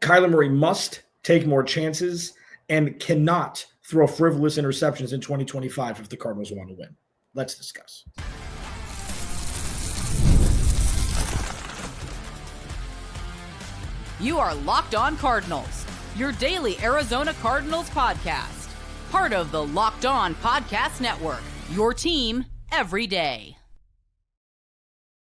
Kyler Murray must take more chances and cannot throw frivolous interceptions in 2025 if the Cardinals want to win. Let's discuss. You are Locked On Cardinals, your daily Arizona Cardinals podcast. Part of the Locked On Podcast Network, your team every day.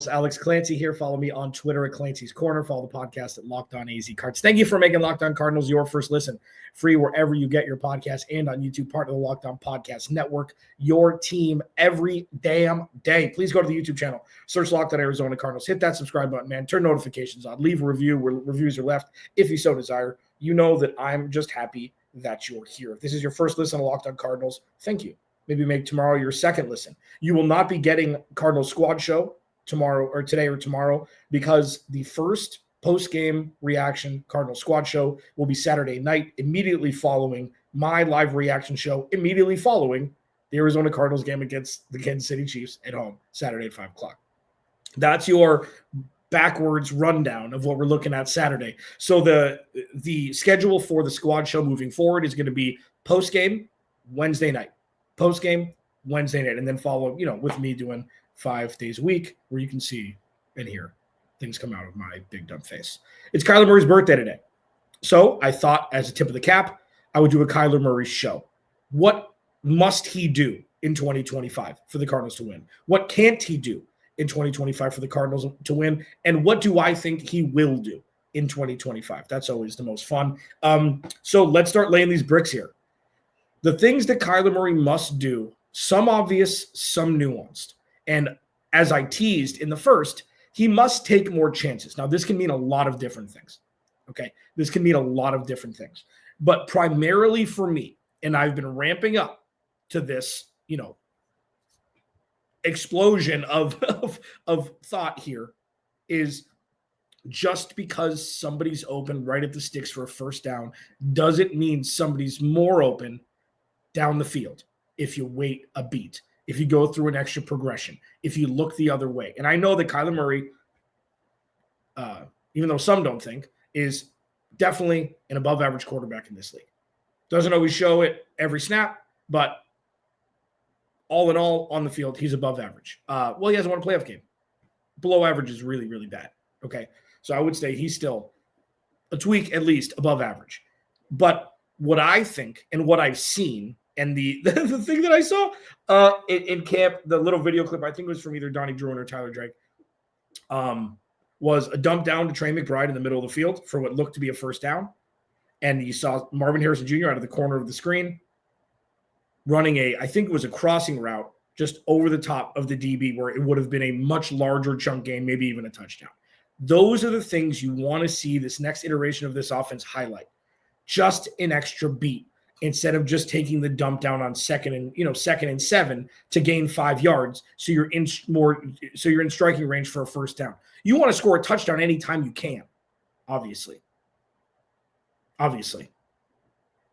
It's Alex Clancy here. Follow me on Twitter at Clancy's Corner. Follow the podcast at Locked On AZ Cards. Thank you for making Locked On Cardinals your first listen. Free wherever you get your podcast and on YouTube, part of the Locked On Podcast Network, your team every damn day. Please go to the YouTube channel. Search Locked On Arizona Cardinals. Hit that subscribe button, man. Turn notifications on. Leave a review where reviews are left if you so desire. You know that I'm just happy that you're here. If this is your first listen to Locked On Cardinals, thank you. Maybe make tomorrow your second listen. You will not be getting Cardinals Squad Show tomorrow or today or tomorrow because the first post-game reaction Cardinal Squad Show will be Saturday night, immediately following my live reaction show, immediately following the Arizona Cardinals game against the Kansas City Chiefs at home, Saturday at 5 o'clock. That's your backwards rundown of what we're looking at Saturday. So the schedule for the Squad Show moving forward is going to be post-game Wednesday night, post-game Wednesday night, and then follow, with me doing 5 days a week where you can see and hear things come out of my big dumb face. It's Kyler Murray's birthday today. So I thought as a tip of the cap, I would do a Kyler Murray show. What must he do in 2025 for the Cardinals to win? What can't he do in 2025 for the Cardinals to win? And what do I think he will do in 2025? That's always the most fun. So let's start laying these bricks here. The things that Kyler Murray must do, some obvious, some nuanced. And as I teased in the first, he must take more chances. Now, this can mean a lot of different things. Okay. This can mean a lot of different things. But primarily for me, and I've been ramping up to this, explosion of thought here, is just because somebody's open right at the sticks for a first down doesn't mean somebody's more open down the field if you wait a beat, if you go through an extra progression, if you look the other way. And I know that Kyler Murray, even though some don't think, is definitely an above-average quarterback in this league. Doesn't always show it every snap, but all in all, on the field, he's above average. He hasn't won a playoff game. Below average is really, really bad. Okay, so I would say he's still a tweak at least above average. But what I think and what I've seen, and the thing that I saw in camp, the little video clip, I think it was from either Donnie Druin or Tyler Drake, was a dump down to Trey McBride in the middle of the field for what looked to be a first down. And you saw Marvin Harrison Jr. out of the corner of the screen running I think it was a crossing route just over the top of the DB where it would have been a much larger chunk gain, maybe even a touchdown. Those are the things you want to see this next iteration of this offense highlight. Just an extra beat instead of just taking the dump down on second and 7 to gain 5 yards. So you're in striking range for a first down. You want to score a touchdown anytime you can, obviously.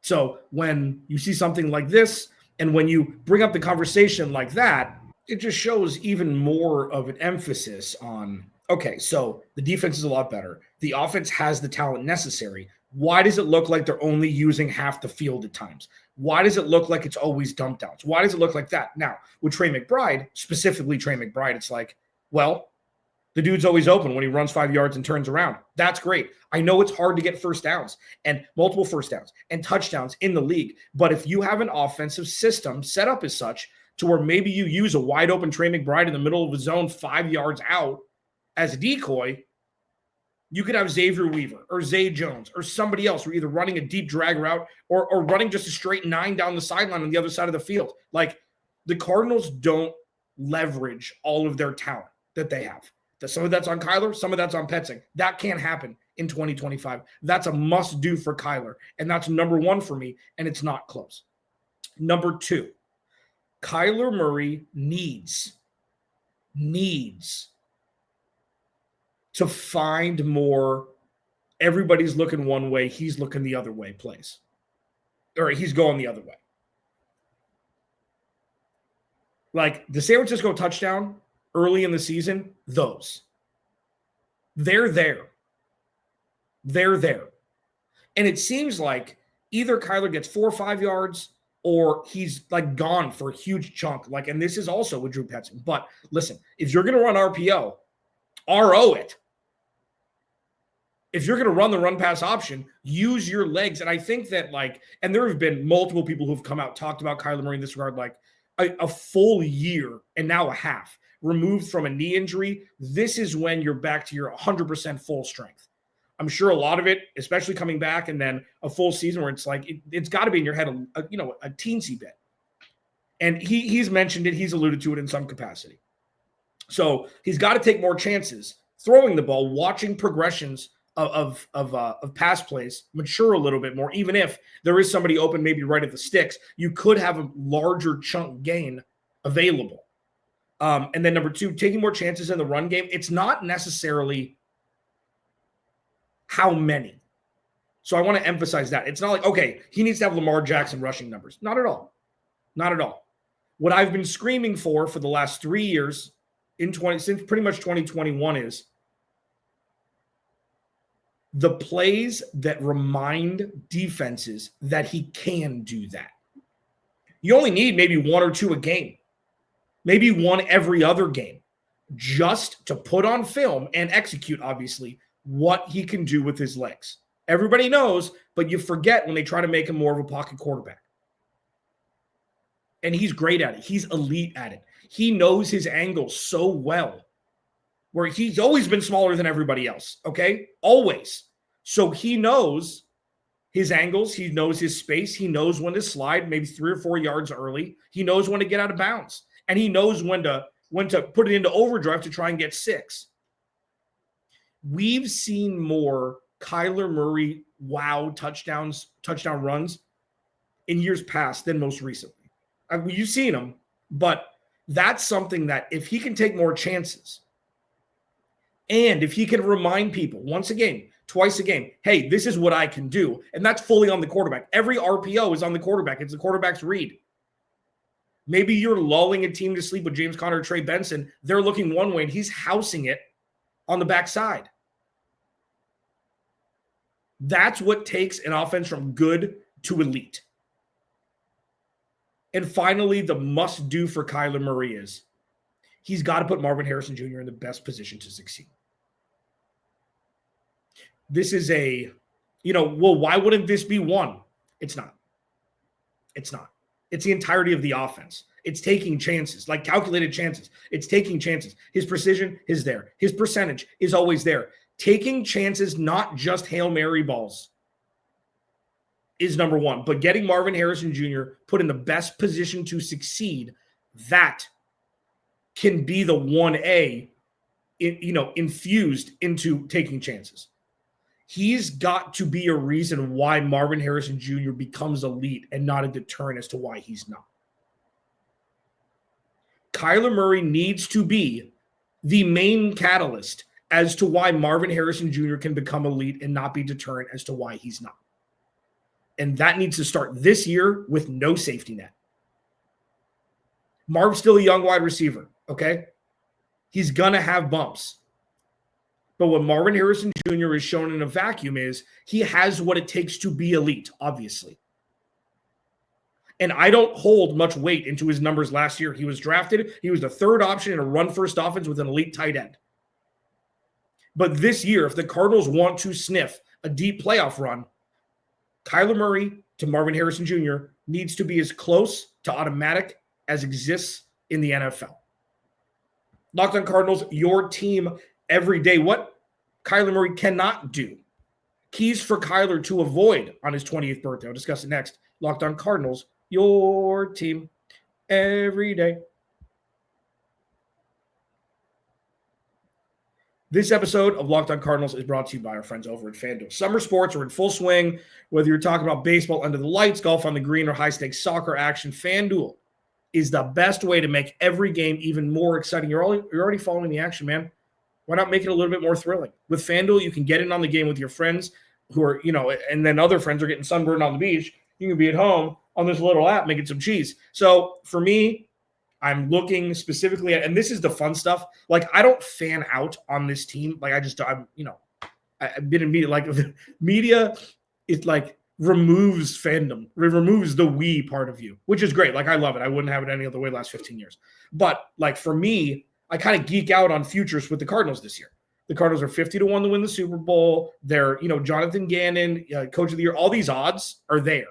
So when you see something like this, and when you bring up the conversation like that, it just shows even more of an emphasis on, okay, so the defense is a lot better. The offense has the talent necessary. Why does it look like they're only using half the field at times? Why does it look like it's always dump downs? Why does it look like that? Now, with Trey McBride, specifically Trey McBride, it's like, well, the dude's always open when he runs 5 yards and turns around. That's great. I know it's hard to get first downs and multiple first downs and touchdowns in the league. But if you have an offensive system set up as such to where maybe you use a wide open Trey McBride in the middle of the zone 5 yards out as a decoy, you could have Xavier Weaver or Zay Jones or somebody else who are either running a deep drag route or running just a straight 9 down the sideline on the other side of the field. Like, the Cardinals don't leverage all of their talent that they have. Some of that's on Kyler, some of that's on Petzing. That can't happen in 2025. That's a must-do for Kyler, and that's number one for me, and it's not close. Number two, Kyler Murray needs to find more everybody's looking one way, he's looking the other way plays. Or he's going the other way. Like the San Francisco touchdown early in the season, they're there. They're there. And it seems like either Kyler gets 4 or 5 yards or he's like gone for a huge chunk. Like, and this is also with Drew Petzing. But listen, if you're going to run RPO, RO it. If you're going to run the run pass option, use your legs. And I think that and there have been multiple people who've come out, talked about Kyler Murray in this regard, like a full year and now a half removed from a knee injury. This is when you're back to your 100% full strength. I'm sure a lot of it, especially coming back and then a full season where it's like, it's got to be in your head, a teensy bit. And he's mentioned it. He's alluded to it in some capacity. So he's got to take more chances throwing the ball, watching progressions of pass plays, mature a little bit more. Even if there is somebody open, maybe right at the sticks, you could have a larger chunk gain available. And then number 2, taking more chances in the run game. It's not necessarily how many. So I want to emphasize that. It's not like, okay, he needs to have Lamar Jackson rushing numbers. Not at all. Not at all. What I've been screaming for the last 3 years since pretty much 2021 is the plays that remind defenses that he can do that. You only need maybe 1 or 2 a game, maybe 1 every other game, just to put on film and execute, obviously, what he can do with his legs. Everybody knows, but you forget when they try to make him more of a pocket quarterback. And he's great at it. He's elite at it. He knows his angles so well, where he's always been smaller than everybody else, okay? Always. So he knows his angles. He knows his space. He knows when to slide maybe 3 or 4 yards early. He knows when to get out of bounds. And he knows when to put it into overdrive to try and get 6. We've seen more Kyler Murray touchdown runs in years past than most recently. I mean, you've seen them, but that's something that if he can take more chances and if he can remind people once a game, twice a game, hey, this is what I can do, and that's fully on the quarterback. Every RPO is on the quarterback. It's the quarterback's read. Maybe you're lulling a team to sleep with James Conner or Trey Benson. They're looking one way, and he's housing it on the backside. That's what takes an offense from good to elite. And finally, the must-do for Kyler Murray is he's got to put Marvin Harrison Jr. in the best position to succeed. This is why wouldn't this be one? It's not. It's not. It's the entirety of the offense. It's taking chances, like calculated chances. It's taking chances. His precision is there. His percentage is always there. Taking chances, not just Hail Mary balls, is number 1. But getting Marvin Harrison Jr. put in the best position to succeed, that can be the 1A, infused into taking chances. He's got to be a reason why Marvin Harrison Jr. becomes elite and not a deterrent as to why he's not. Kyler Murray needs to be the main catalyst as to why Marvin Harrison Jr. can become elite and not be deterrent as to why he's not. And that needs to start this year with no safety net. Marv's still a young wide receiver, okay? He's going to have bumps. But what Marvin Harrison Jr. has shown in a vacuum is he has what it takes to be elite, obviously. And I don't hold much weight into his numbers last year. He was drafted. He was the 3rd option in a run-first offense with an elite tight end. But this year, if the Cardinals want to sniff a deep playoff run, Kyler Murray to Marvin Harrison Jr. needs to be as close to automatic as exists in the NFL. Locked on Cardinals, your team every day. What Kyler Murray cannot do. Keys for Kyler to avoid on his 20th birthday. I'll discuss it next. Locked on Cardinals, your team every day. This episode of Locked on Cardinals is brought to you by our friends over at FanDuel. Summer sports are in full swing. Whether you're talking about baseball under the lights, golf on the green, or high-stakes soccer action, FanDuel is the best way to make every game even more exciting. You're already following the action, man. Why not make it a little bit more thrilling? With FanDuel, you can get in on the game with your friends who are, and then other friends are getting sunburned on the beach. You can be at home on this little app making some cheese. So for me, I'm looking specifically at, and this is the fun stuff. Like, I don't fan out on this team. Like, I've been in media. Like, media it like removes fandom, removes the we part of you, which is great. Like, I love it. I wouldn't have it any other way last 15 years. But like for me, I kind of geek out on futures with the Cardinals this year. The Cardinals are 50-1 to win the Super Bowl. They're, Jonathan Gannon, coach of the year. All these odds are there.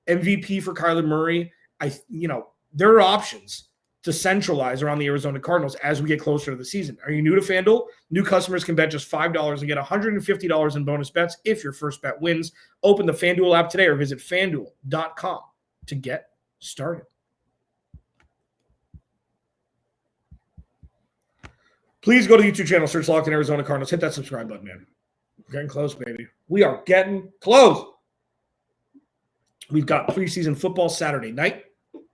MVP for Kyler Murray. There are options to centralize around the Arizona Cardinals as we get closer to the season. Are you new to FanDuel? New customers can bet just $5 and get $150 in bonus bets if your first bet wins. Open the FanDuel app today or visit FanDuel.com to get started. Please go to the YouTube channel, search Locked On Arizona Cardinals. Hit that subscribe button, man. We're getting close, baby. We are getting close. We've got preseason football Saturday night.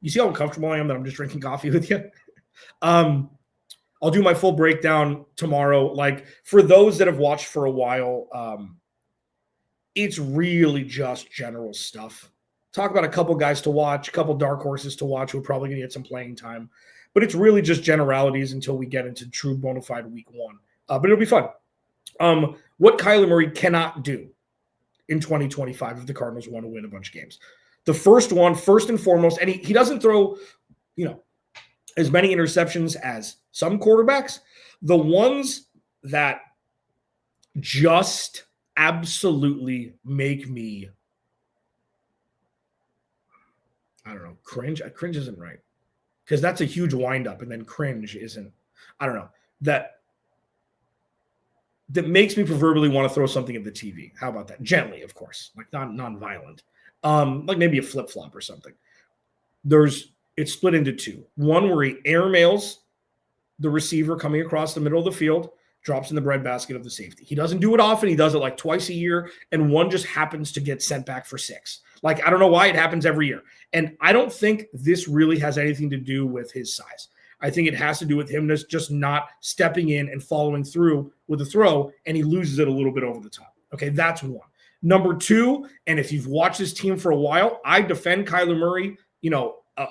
You see how uncomfortable I am that I'm just drinking coffee with you? I'll do my full breakdown tomorrow. Like, for those that have watched for a while, it's really just general stuff. Talk about a couple guys to watch, a couple dark horses to watch who are probably going to get some playing time. But it's really just generalities until we get into true bona fide week one. But it'll be fun. What Kyler Murray cannot do in 2025 if the Cardinals want to win a bunch of games. The first and foremost, and he doesn't throw, as many interceptions as some quarterbacks. The ones that just absolutely make me, I don't know, cringe. Cringe isn't right, because that's a huge windup, and then cringe isn't, I don't know, that makes me proverbially want to throw something at the TV. How about that? Gently, of course, like non-violent. Like maybe a flip-flop or something. It's split into two. One where he airmails the receiver coming across the middle of the field, drops in the breadbasket of the safety. He doesn't do it often. He does it like twice a year, and one just happens to get sent back for 6. Like, I don't know why it happens every year. And I don't think this really has anything to do with his size. I think it has to do with him just not stepping in and following through with the throw, and he loses it a little bit over the top. Okay, that's one. Number two, and if you've watched this team for a while, I defend Kyler Murray,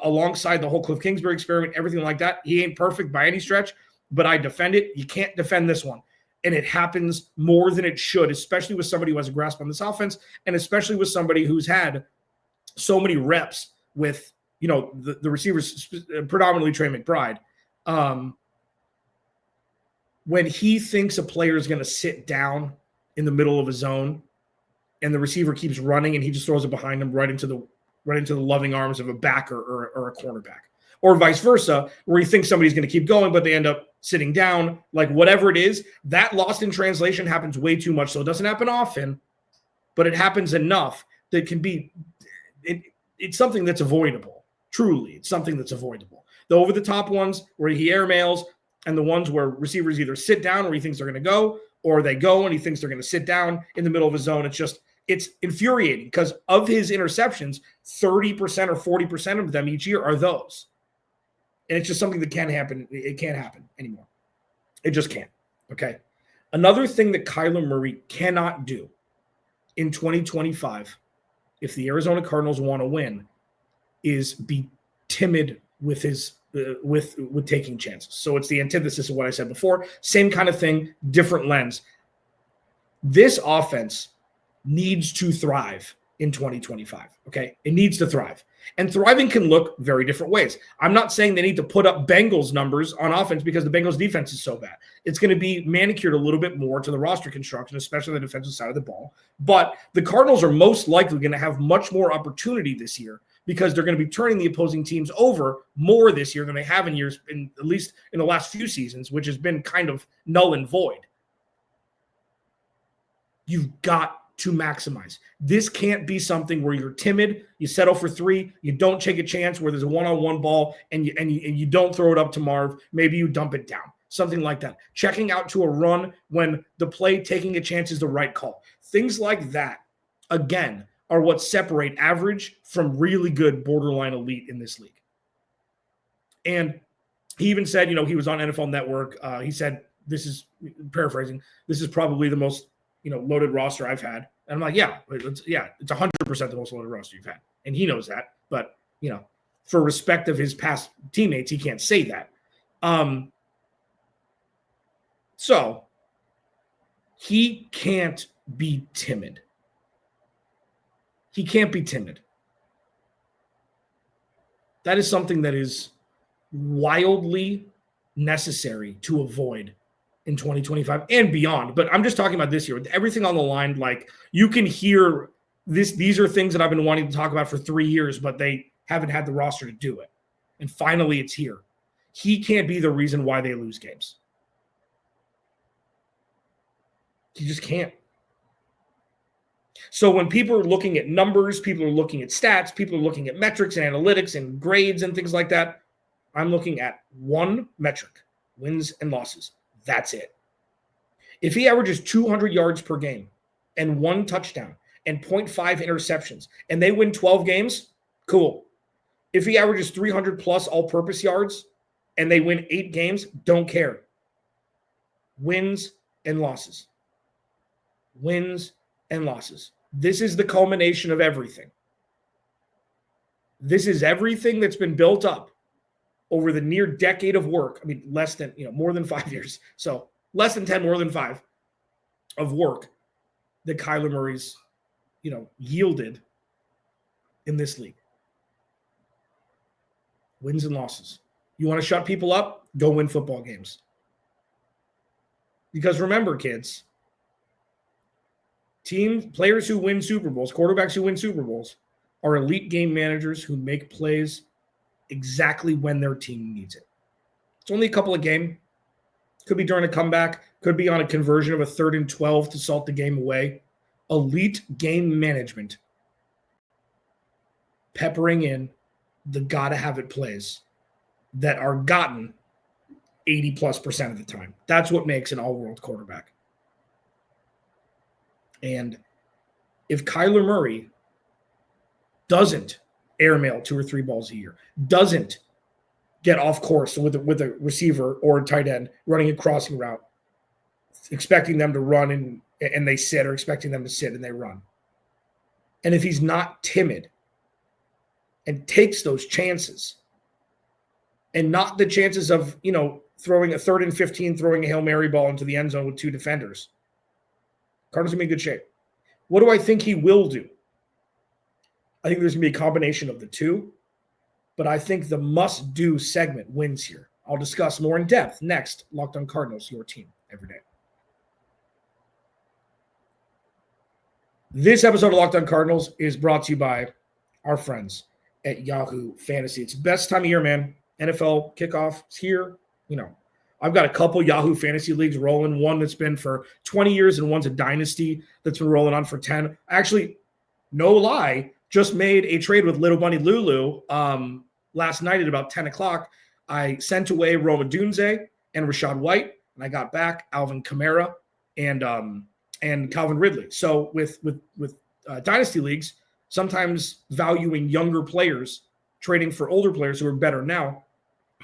alongside the whole Cliff Kingsbury experiment, everything like that. He ain't perfect by any stretch, but I defend it. You can't defend this one. And it happens more than it should, especially with somebody who has a grasp on this offense, and especially with somebody who's had so many reps with, the receivers, predominantly Trey McBride. When he thinks a player is going to sit down in the middle of a zone and the receiver keeps running and he just throws it behind him right into the loving arms of a backer or a cornerback, or vice versa, where he thinks somebody's going to keep going, but they end up sitting down, like whatever it is, that lost in translation happens way too much. So it doesn't happen often, but it happens enough that it's something that's avoidable. Truly, it's something that's avoidable. The over-the-top ones where he airmails, and the ones where receivers either sit down where he thinks they're going to go, or they go and he thinks they're going to sit down in the middle of a zone. It's infuriating, because of his interceptions, 30% or 40% of them each year are those. And it's just something that can't happen. It can't happen anymore. It just can't. Okay. Another thing that Kyler Murray cannot do in 2025, if the Arizona Cardinals want to win, is be timid with his with taking chances. So it's the antithesis of what I said before. Same kind of thing, different lens. This offense needs to thrive in 2025. Okay. It needs to thrive. And thriving can look very different ways. I'm not saying they need to put up Bengals numbers on offense because the Bengals defense is so bad. It's going to be manicured a little bit more to the roster construction, especially the defensive side of the ball. But the Cardinals are most likely going to have much more opportunity this year, because they're going to be turning the opposing teams over more this year than they have in years, at least in the last few seasons, which has been kind of null and void. You've got to maximize. This can't be something where you're timid, you settle for 3, you don't take a chance where there's a one-on-one ball and you don't throw it up to Marv. Maybe you dump it down, something like that. Checking out to a run when the play taking a chance is the right call. Things like that, again, are what separate average from really good, borderline elite in this league. And he even said, he was on NFL Network. He said, this is paraphrasing, this is probably the most, loaded roster I've had. And I'm like, it's 100% the most loaded roster you've had. And he knows that, but for respect of his past teammates, he can't say that. So he can't be timid. He can't be timid. That is something that is wildly necessary to avoid in 2025 and beyond. But I'm just talking about this year with everything on the line. Like, you can hear this. These are things that I've been wanting to talk about for 3 years, but they haven't had the roster to do it. And finally it's here. He can't be the reason why they lose games. He just can't. So when people are looking at numbers, people are looking at stats, people are looking at metrics and analytics and grades and things like that, I'm looking at one metric: wins and losses. That's it. If he averages 200 yards per game and 1 touchdown and 0.5 interceptions and they win 12 games, cool. If he averages 300 plus all-purpose yards and they win 8 games, don't care. Wins and losses. Wins and losses. This is the culmination of everything. This is everything that's been built up over the near decade of work. I mean, less than, more than 5 years. So less than 10, more than 5 of work that Kyler Murray's, yielded in this league. Wins and losses. You want to shut people up? Go win football games. Because remember, kids, players who win Super Bowls, quarterbacks who win Super Bowls, are elite game managers who make plays exactly when their team needs it. It's only a couple of games. Could be during a comeback. Could be on a conversion of a 3rd and 12 to salt the game away. Elite game management. Peppering in the gotta-have-it plays that are gotten 80+% of the time. That's what makes an all-world quarterback. And if Kyler Murray doesn't airmail 2 or 3 balls a year, doesn't get off course with a receiver or a tight end running a crossing route, expecting them to run and they sit, or expecting them to sit and they run. And if he's not timid and takes those chances, and not the chances of, throwing a 3rd and 15, throwing a Hail Mary ball into the end zone with 2 defenders, Cardinals are going to be in good shape. What do I think he will do? I think there's going to be a combination of the two, but I think the must-do segment wins here. I'll discuss more in depth next. Locked on Cardinals, your team every day. This episode of Locked on Cardinals is brought to you by our friends at Yahoo Fantasy. It's the best time of year, man. NFL kickoff is here. I've got a couple Yahoo Fantasy leagues rolling. One that's been for 20 years and one's a dynasty that's been rolling on for 10. Actually, no lie, just made a trade with Little Bunny Lulu last night at about 10 o'clock. I sent away Roma Dunze and Rashad White, and I got back Alvin Kamara and Calvin Ridley. So with dynasty leagues, sometimes valuing younger players, trading for older players who are better now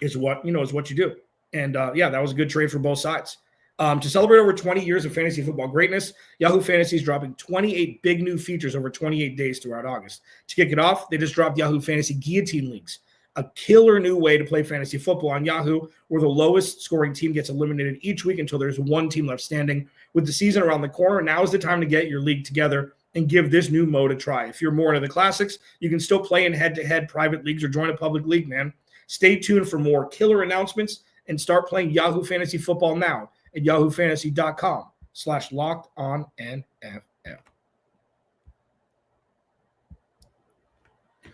is what you do. And that was a good trade for both sides. To celebrate over 20 years of fantasy football greatness, Yahoo Fantasy is dropping 28 big new features over 28 days throughout August. To kick it off, they just dropped Yahoo Fantasy Guillotine Leagues, a killer new way to play fantasy football on Yahoo, where the lowest scoring team gets eliminated each week until there's one team left standing. With the season around the corner, now is the time to get your league together and give this new mode a try. If you're more into the classics, you can still play in head-to-head private leagues or join a public league, man. Stay tuned for more killer announcements and start playing Yahoo Fantasy Football now at yahoofantasy.com/lockedonnfl.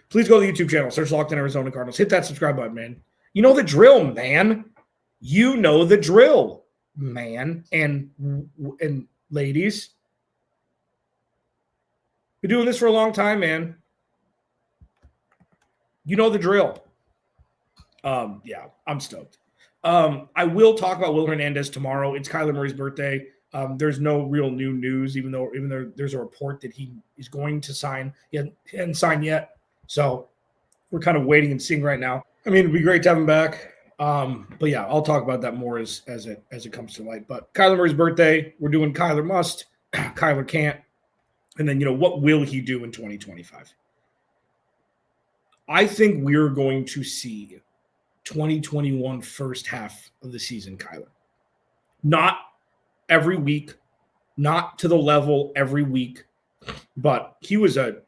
Please go to the YouTube channel, search Locked On Arizona Cardinals. Hit that subscribe button, man. You know the drill, man. You know the drill, man. And ladies. Been doing this for a long time, man. You know the drill. I'm stoked. I will talk about Will Hernandez tomorrow. It's Kyler Murray's birthday. There's no real new news, even though there's a report that he is going to sign. He hadn't signed yet. So we're kind of waiting and seeing right now. I mean, it'd be great to have him back. But yeah, I'll talk about that more as it comes to light. But Kyler Murray's birthday, we're doing Kyler must, Kyler can't. And then, what will he do in 2025? I think we're going to see 2021 first half of the season, Kyler. Not every week, not to the level every week, but he was a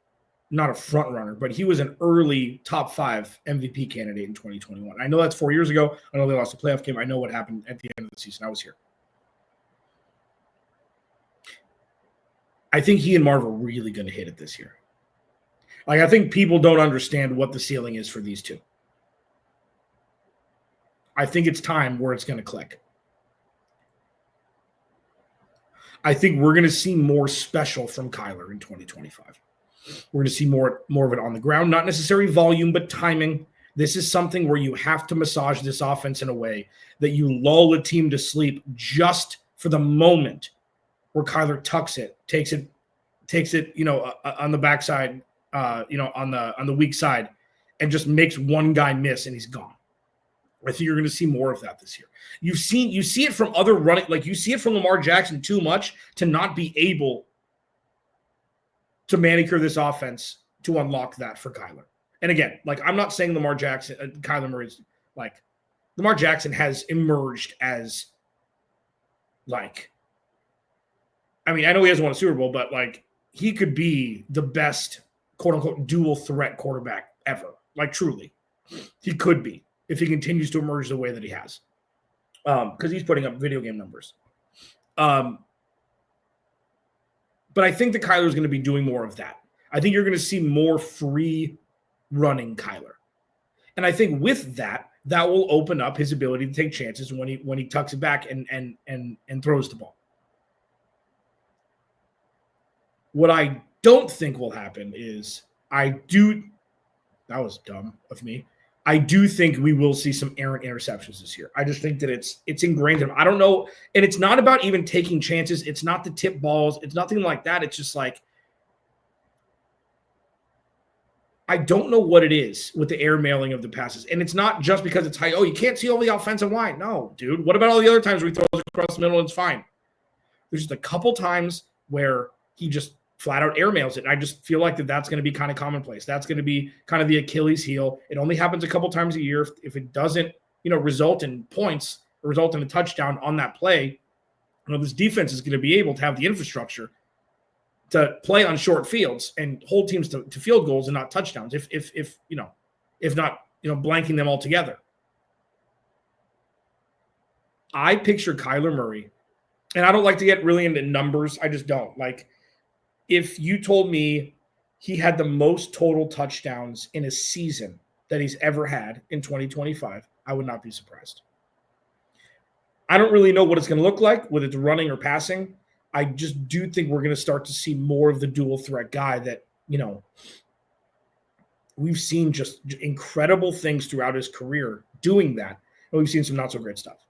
not a front runner, but he was an early top 5 MVP candidate in 2021. I know that's 4 years ago. I know they lost a playoff game. I know what happened at the end of the season. I was here. I think he and Marv are really going to hit it this year. Like, I think people don't understand what the ceiling is for these two. I think it's time where it's going to click. I think we're going to see more special from Kyler in 2025. We're going to see more of it on the ground, not necessarily volume, but timing. This is something where you have to massage this offense in a way that you lull a team to sleep just for the moment where Kyler tucks it, takes it, on the backside, on the weak side, and just makes one guy miss and he's gone. I think you're going to see more of that this year. You see it from other running, like you see it from Lamar Jackson too much to not be able to manicure this offense to unlock that for Kyler. And again, like I'm not saying Kyler Murray's like Lamar Jackson has emerged as like, I mean, I know he hasn't won a Super Bowl, but like he could be the best quote unquote dual threat quarterback ever. Like truly, he could be if he continues to emerge the way that he has. Because he's putting up video game numbers. But I think that Kyler is going to be doing more of that. I think you're going to see more free running Kyler. And I think with that will open up his ability to take chances when he tucks it back and throws the ball. What I don't think will happen is that was dumb of me. I do think we will see some errant interceptions this year. I just think that it's ingrained in him. I don't know. And it's not about even taking chances. It's not the tip balls. It's nothing like that. It's just like, I don't know what it is with the air mailing of the passes. And it's not just because it's high. Oh, you can't see all the offensive line. No, dude. What about all the other times where he throws across the middle and it's fine? There's just a couple times where he just flat out airmails it. And I just feel like that's going to be kind of commonplace. That's going to be kind of the Achilles heel. It only happens a couple times a year. If it doesn't, result in points or result in a touchdown on that play, this defense is going to be able to have the infrastructure to play on short fields and hold teams to field goals and not touchdowns. If not, blanking them altogether. I picture Kyler Murray, and I don't like to get really into numbers. I just don't like. If you told me he had the most total touchdowns in a season that he's ever had in 2025, I would not be surprised. I don't really know what it's going to look like, whether it's running or passing. I just do think we're going to start to see more of the dual threat guy that, we've seen just incredible things throughout his career doing that. And we've seen some not so great stuff.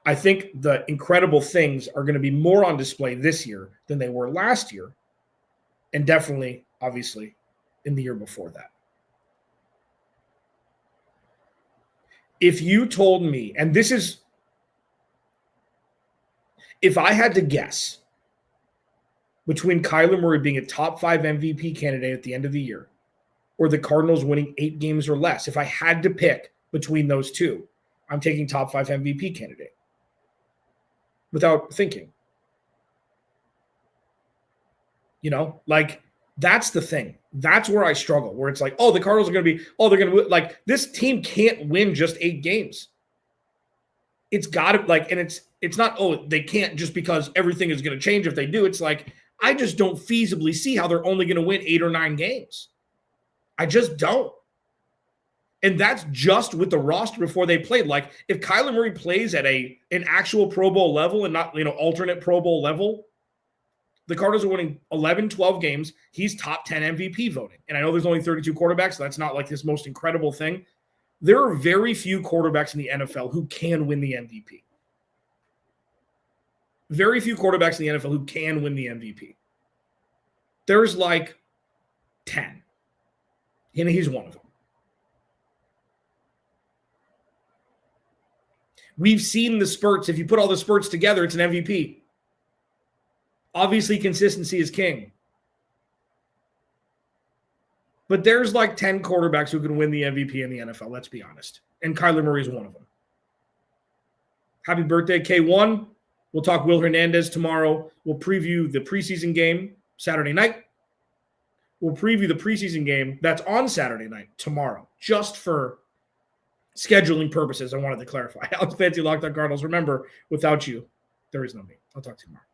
I think the incredible things are going to be more on display this year than they were last year. And definitely, obviously, in the year before that. If you told me, and this is, if I had to guess between Kyler Murray being a top 5 MVP candidate at the end of the year or the Cardinals winning 8 games or less, if I had to pick between those two, I'm taking top 5 MVP candidate without thinking. That's the thing. That's where I struggle, where it's like, oh, the Cardinals are going to be, they're going to, like, this team can't win just 8 games. It's got to, and it's not, they can't just because everything is going to change if they do. It's like, I just don't feasibly see how they're only going to win 8 or 9 games. I just don't. And that's just with the roster before they played. Like, if Kyler Murray plays at an actual Pro Bowl level and not, alternate Pro Bowl level, the Cardinals are winning 11, 12 games. He's top 10 MVP voting. And I know there's only 32 quarterbacks, so that's not like this most incredible thing. There are very few quarterbacks in the NFL who can win the MVP. Very few quarterbacks in the NFL who can win the MVP. There's like 10. And he's one of them. We've seen the spurts. If you put all the spurts together, it's an MVP. Obviously, consistency is king. But there's like 10 quarterbacks who can win the MVP in the NFL, let's be honest. And Kyler Murray is one of them. Happy birthday, K1. We'll talk Will Hernandez tomorrow. We'll preview the preseason game Saturday night. we'll preview the preseason game that's on Saturday night, tomorrow, just for scheduling purposes. I wanted to clarify. Alex Clancy, Locked On Cardinals. Remember, without you, there is no me. I'll talk to you tomorrow.